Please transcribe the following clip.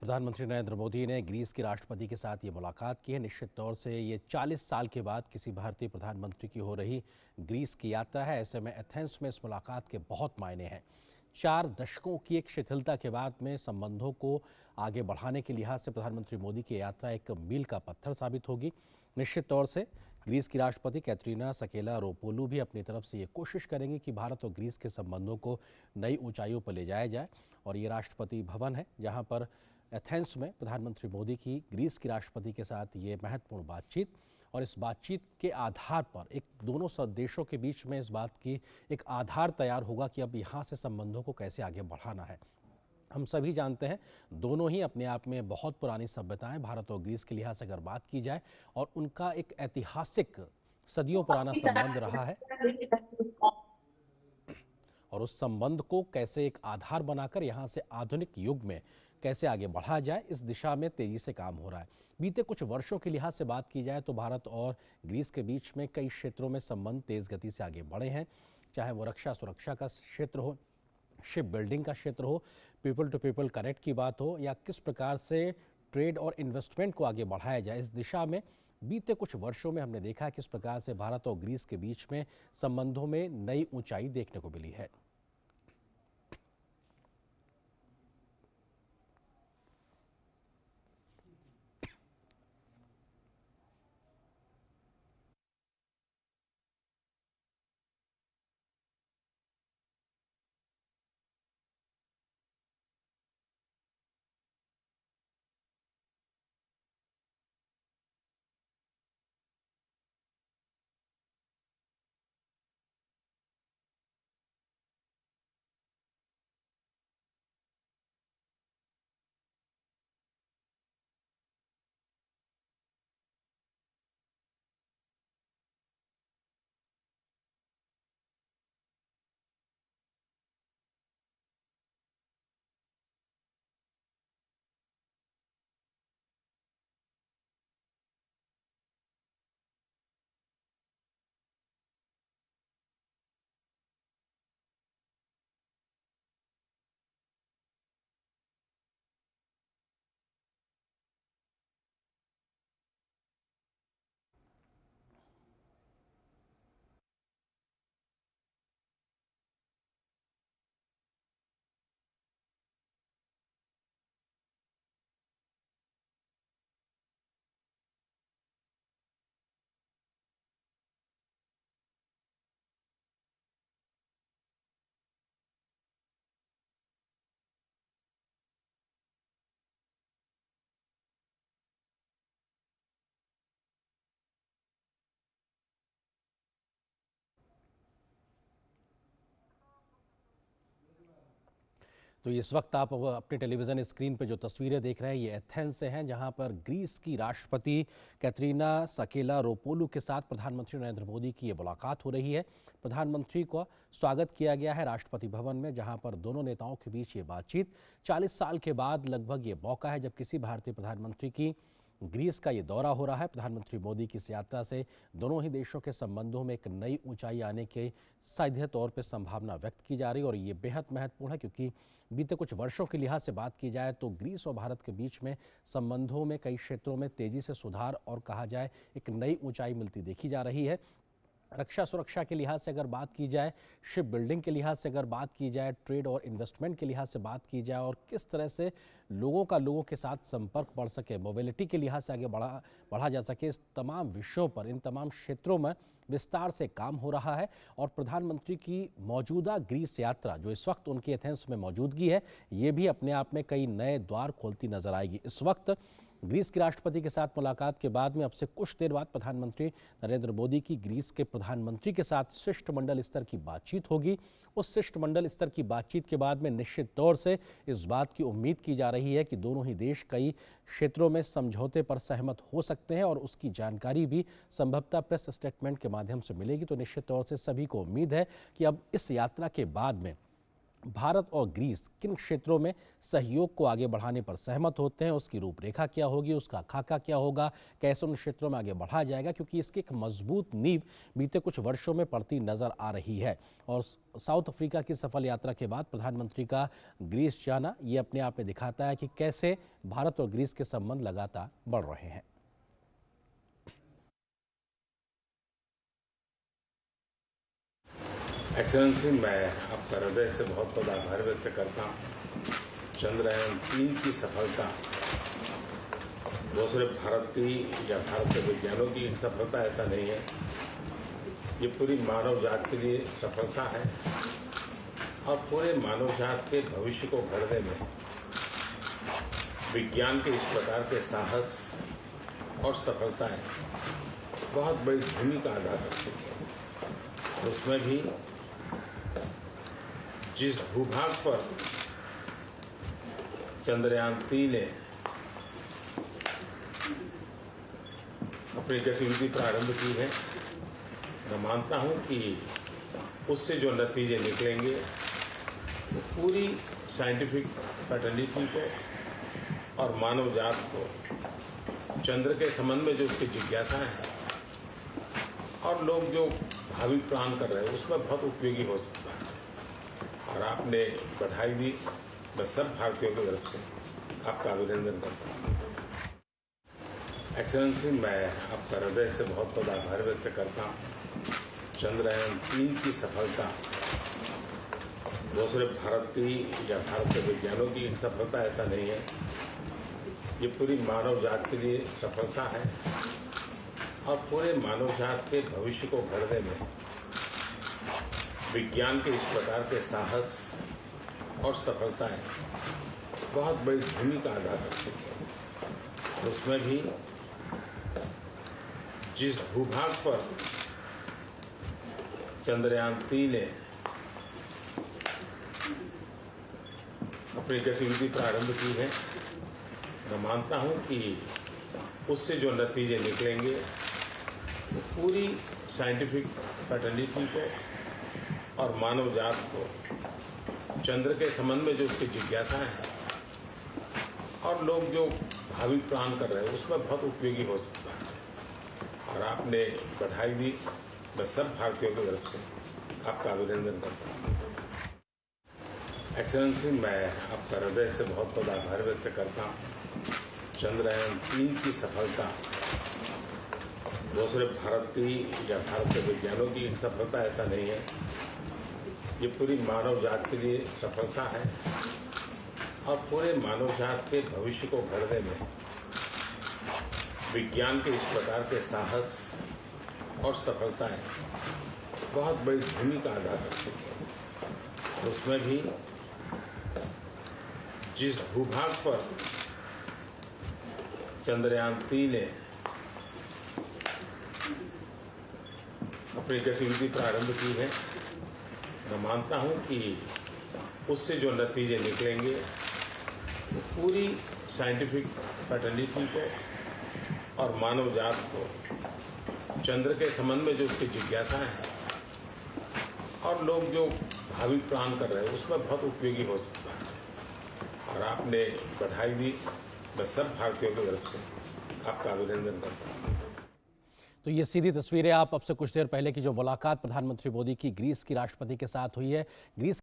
प्रधानमंत्री नरेंद्र मोदी ने ग्रीस के राष्ट्रपति के साथ ये मुलाकात की है। निश्चित तौर से ये 40 साल के बाद किसी भारतीय प्रधानमंत्री की हो रही ग्रीस की यात्रा है। ऐसे में एथेंस में इस मुलाकात के बहुत मायने हैं। 4 दशकों की एक शिथिलता के बाद में संबंधों को आगे बढ़ाने के लिहाज से प्रधानमंत्री मोदी की यात्रा एक मील का पत्थर साबित होगी। निश्चित तौर से ग्रीस की राष्ट्रपति कैटरीना सकेलारोपोulou भी अपनी तरफ से ये कोशिश करेंगे कि भारत और ग्रीस के संबंधों को नई ऊंचाइयों पर ले जाया जाए। और ये राष्ट्रपति भवन है जहां पर एथेंस में प्रधानमंत्री मोदी की ग्रीस के राष्ट्रपति के साथ ये महत्वपूर्ण बातचीत, और इस बातचीत के आधार पर एक दोनों देशों के बीच में इस बात की एक आधार तैयार होगा कि अब यहाँ से संबंधों को कैसे आगे बढ़ाना है। हम सभी जानते हैं दोनों ही अपने आप में बहुत पुरानी सभ्यताएं, भारत और ग्रीस के लिहाज से अगर बात की जाए, और उनका एक ऐतिहासिक सदियों पुराना संबंध रहा है। और उस संबंध को कैसे एक आधार बनाकर यहाँ से आधुनिक युग में कैसे आगे बढ़ा जाए, इस दिशा में तेजी से काम हो रहा है। बीते कुछ वर्षों के लिहाज से बात की जाए तो भारत और ग्रीस के बीच में कई क्षेत्रों में संबंध तेज गति से आगे बढ़े हैं, चाहे वो रक्षा सुरक्षा का क्षेत्र हो, शिप बिल्डिंग का क्षेत्र हो, पीपल टू पीपल कनेक्ट की बात हो, या किस प्रकार से ट्रेड और इन्वेस्टमेंट को आगे बढ़ाया जाए। इस दिशा में बीते कुछ वर्षों में हमने देखा किस प्रकार से भारत और ग्रीस के बीच में संबंधों में नई ऊंचाई देखने को मिली है। तो इस वक्त आप अपने टेलीविज़न स्क्रीन पर जो तस्वीरें देख रहे हैं ये एथेंस से हैं, जहां पर ग्रीस की राष्ट्रपति कैटरीना सकेलारोपोulou के साथ प्रधानमंत्री नरेंद्र मोदी की ये मुलाकात हो रही है। प्रधानमंत्री को स्वागत किया गया है राष्ट्रपति भवन में, जहां पर दोनों नेताओं के बीच ये बातचीत 40 साल के बाद लगभग ये मौका है जब किसी भारतीय प्रधानमंत्री की ग्रीस का ये दौरा हो रहा है। प्रधानमंत्री मोदी की इस यात्रा से दोनों ही देशों के संबंधों में एक नई ऊंचाई आने के सीधे तौर पर संभावना व्यक्त की जा रही है, और ये बेहद महत्वपूर्ण है क्योंकि बीते कुछ वर्षों के लिहाज से बात की जाए तो ग्रीस और भारत के बीच में संबंधों में कई क्षेत्रों में तेजी से सुधार और कहा जाए एक नई ऊंचाई मिलती देखी जा रही है। रक्षा सुरक्षा के लिहाज से अगर बात की जाए, शिप बिल्डिंग के लिहाज से अगर बात की जाए, ट्रेड और इन्वेस्टमेंट के लिहाज से बात की जाए, और किस तरह से लोगों का लोगों के साथ संपर्क बढ़ सके, मोबिलिटी के लिहाज से आगे बढ़ा जा सके, इस तमाम विषयों पर, इन तमाम क्षेत्रों में विस्तार से काम हो रहा है। और प्रधानमंत्री की मौजूदा ग्रीस यात्रा जो इस वक्त उनकी एथेंस में मौजूदगी है, ये भी अपने आप में कई नए द्वार खोलती नजर आएगी। इस वक्त ग्रीस के राष्ट्रपति के साथ मुलाकात के बाद में अब से कुछ देर बाद प्रधानमंत्री नरेंद्र मोदी की ग्रीस के प्रधानमंत्री के साथ शिष्टमंडल स्तर की बातचीत होगी। उस शिष्टमंडल स्तर की बातचीत के बाद में निश्चित तौर से इस बात की उम्मीद की जा रही है कि दोनों ही देश कई क्षेत्रों में समझौते पर सहमत हो सकते हैं, और उसकी जानकारी भी संभवतः प्रेस स्टेटमेंट के माध्यम से मिलेगी। तो निश्चित तौर से सभी को उम्मीद है कि अब इस यात्रा के बाद में भारत और ग्रीस किन क्षेत्रों में सहयोग को आगे बढ़ाने पर सहमत होते हैं, उसकी रूपरेखा क्या होगी, उसका खाका क्या होगा, कैसे उन क्षेत्रों में आगे बढ़ा जाएगा, क्योंकि इसकी एक मजबूत नींव बीते कुछ वर्षों में पड़ती नजर आ रही है। और साउथ अफ्रीका की सफल यात्रा के बाद प्रधानमंत्री का ग्रीस जाना ये अपने आप में दिखाता है कि कैसे भारत और ग्रीस के संबंध लगातार बढ़ रहे हैं। एक्सेलेंसी, मैं आपका हृदय से बहुत बहुत आभार व्यक्त करता हूँ। चंद्रयान-3 की सफलता वो सिर्फ भारत की या भारत के वैज्ञानिकों की एक सफलता ऐसा नहीं है, ये पूरी मानव जात के लिए सफलता है और पूरे मानव जात के भविष्य को गढ़ने में विज्ञान के इस प्रकार के साहस और सफलताएं बहुत बड़ी भूमिका अदा करती है। उसमें भी जिस भूभाग पर चंद्रयान-3 ने अपनी गतिविधि प्रारंभ की है, मैं मानता हूं कि उससे जो नतीजे निकलेंगे वो पूरी साइंटिफिक फैटर्निटी को और मानव जात को चंद्र के संबंध में जो उसकी जिज्ञासाएं हैं और लोग जो भावी प्लान कर रहे हैं उसमें बहुत उपयोगी हो सकता है। और आपने बधाई दी, मैं सब भारतीयों की तरफ से आपका अभिनंदन करता हूँ। एक्सेलेंसी, मैं आपका हृदय से बहुत बहुत आभार व्यक्त करता हूँ। चंद्रयान-3 की सफलता वो सिर्फ भारत की या भारत के वैज्ञानिकों की एक सफलता ऐसा नहीं है, ये पूरी मानव जात के लिए सफलता है और पूरे मानव जात के भविष्य को गढ़ने में विज्ञान के इस प्रकार के साहस और सफलताएं बहुत बड़ी भूमिका अदा करती है। उसमें भी जिस भूभाग पर चंद्रयान-3 ने अपनी गतिविधि प्रारंभ की है, मैं मानता हूं कि उससे जो नतीजे निकलेंगे वो पूरी साइंटिफिक फैटर्निटी को और मानव जात को चंद्र के संबंध में जो उसकी जिज्ञासाएं हैं और लोग जो भावी प्लान कर रहे हैं उसमें बहुत उपयोगी हो सकता है। और आपने बधाई दी, मैं सब भारतीयों की तरफ से आपका अभिनंदन करता हूँ। एक्सेलेंसी, मैं आपका हृदय से बहुत बहुत आभार व्यक्त करता हूँ। चंद्रयान-3 की सफलता वो सिर्फ भारत की या भारत के वैज्ञानिकों की एक सफलता ऐसा नहीं है, ये पूरी मानव जात के लिए सफलता है और पूरे मानव जात के भविष्य को गढ़ने में विज्ञान के इस प्रकार के साहस और सफलताएं बहुत बड़ी भूमिका अदा करती है। उसमें भी जिस भूभाग पर चंद्रयान-3 ने अपनी गतिविधि प्रारंभ की है, मैं मानता हूं कि उससे जो नतीजे निकलेंगे वो पूरी साइंटिफिक फैटर्निटी को और मानव जात को चंद्र के संबंध में जो उसकी जिज्ञासाएं हैं और लोग जो भावी प्लान कर रहे हैं उसमें बहुत उपयोगी हो सकता है। और आपने बधाई दी, मैं सब भारतीयों की तरफ से आपका अभिनंदन करता हूँ। तो ये सीधी तस्वीरें आप अब से कुछ देर पहले की जो मुलाकात प्रधानमंत्री मोदी की ग्रीस की राष्ट्रपति के साथ हुई है, ग्रीस